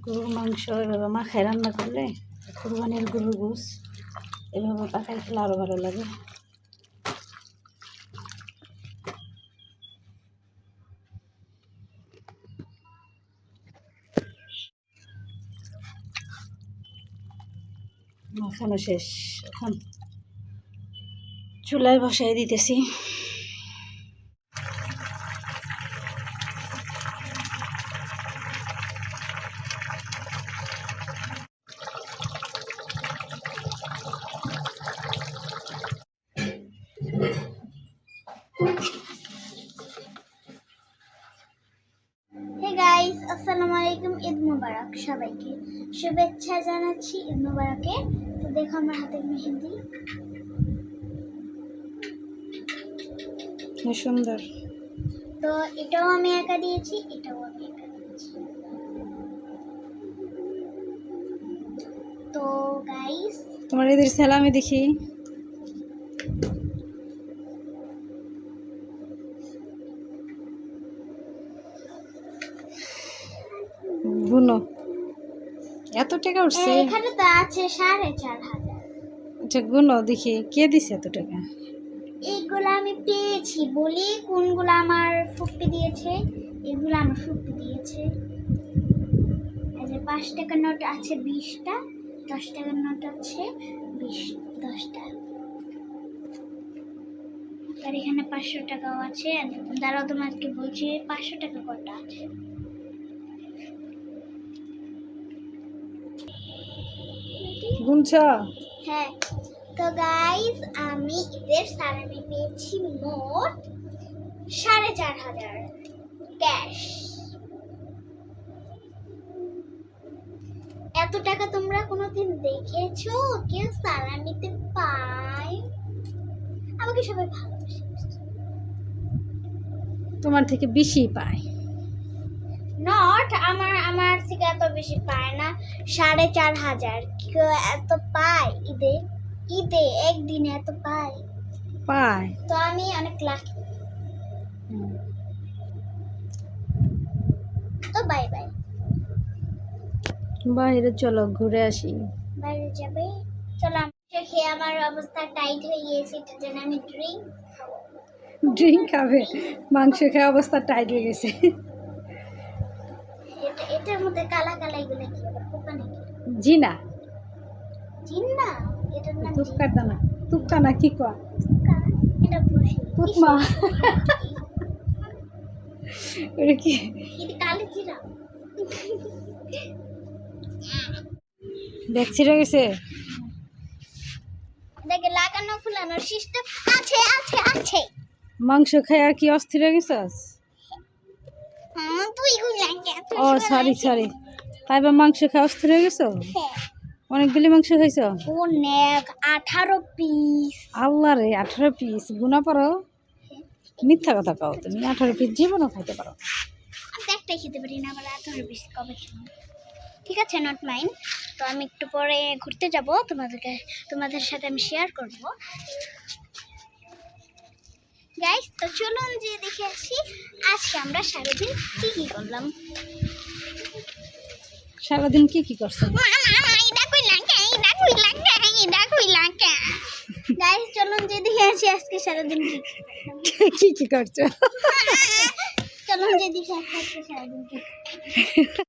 গরুর মাংস এভাবে মাখায় রান্না করলে, কুরবানির গরুর গোস এভাবে পাকায় খেলে আরও ভালো লাগে। মাখানো শেষ, এখন চুলায় বসাই দিতেছি। হে গাইস, আসসালামু আলাইকুম। ঈদ মুবারক সবাইকে, শুভেচ্ছা জানাচ্ছি ঈদ মুবারকে। তো দেখো আমার হাতের মেহেন্দি, সুন্দর। তো এটাও আমি একা দিয়েছি, এটাও আমি একা দিয়েছি। তো গাইস, তোমার ঈদের সালামি দেখি। বুনো এত টাকা উঠছে? এখানে তো আছে 4,500। আচ্ছা গুনো দেখি, কে দিছে এত টাকা? এইগুলো আমি পেয়েছি বলি, কোনগুলো আমার ফুপি দিয়েছে, এগুলো আমার ফুপি দিয়েছে। এই যে 5 টাকার নোট আছে 20টা, 10 টাকার নোট আছে 10টা, আর এখানে 500 টাকাও আছে। দাঁড়াও তোমাকে বলছি 500 টাকা কটা আছে। গুনছ? হ্যাঁ। তো গাইস, আমি ঈদের সালামি পেয়েছি মোট 4,500 ক্যাশ। এত টাকা তোমরা কোনোদিন দেখেছো কেউ সালামিতে পায়? আমাকে সবাই ভালোবাসে। তোমার থেকে বেশি পায়। নট আমার থেকে এত বেশি পায় না। 4,500 কেউ এত পায় ঈদে? ঈদে একদিনে এত পায়? পায় তো আমি অনেক লাকি। তো বাই বাই। বাইরে চলো ঘুরে আসি। বাইরে যাবে? চলো। আমি খেয়ে আমার অবস্থা টাইট হয়ে গিয়েছে, এটার জন্য আমি ড্রিঙ্ক খাবে? মাংস খেয়ে অবস্থা টাইট হয়ে গেছে। এটার মধ্যে কালা কালা এগুলো কি আবার পোকা নাকি? জিনা। জিন্না? এটার নাম তুপকার দানা, তুপকা না কি কয়? এটা বসে তুতমা। ওটা কি? এটা কালো জিরা। ব্যাগ ছিঁড়ে গেছে। দেখে লাগানো ফুলানোর সিস্টেম আছে আছে আছে। মাংস খাই আর কি অস্থির হয়ে গেছস? তুই লাগে। ও সরি সরি, তাই বা মাংস খাই অস্থির হয়ে গেছো? অনেকগুলি মাংস খাইছ? অনেক, 18 পিস। আল্লাহ রে, 18 পিস গুনা পারো? মিথ্যা কথা কও তুমি, 18 পিস জীবনও খাইতে পারো? আমি একটাই খেতে পারি না, আবার 18 পিস কবে খাবো? ঠিক আছে, নট মাইন্ড। তো আমি একটু পরে ঘুরতে যাব, তোমাদের সাথে আমি শেয়ার করব গাইস। তো চলুন যে দেখে আসি আজকে আমরা সারাদিন কি কি করলাম। সারাদিন কি কি করছো? গাইস চলুন যে দেখে আসি আজকে সারাদিন কি কি করছো? চলুন যে দেখে আসি আজকে সারাদিন কি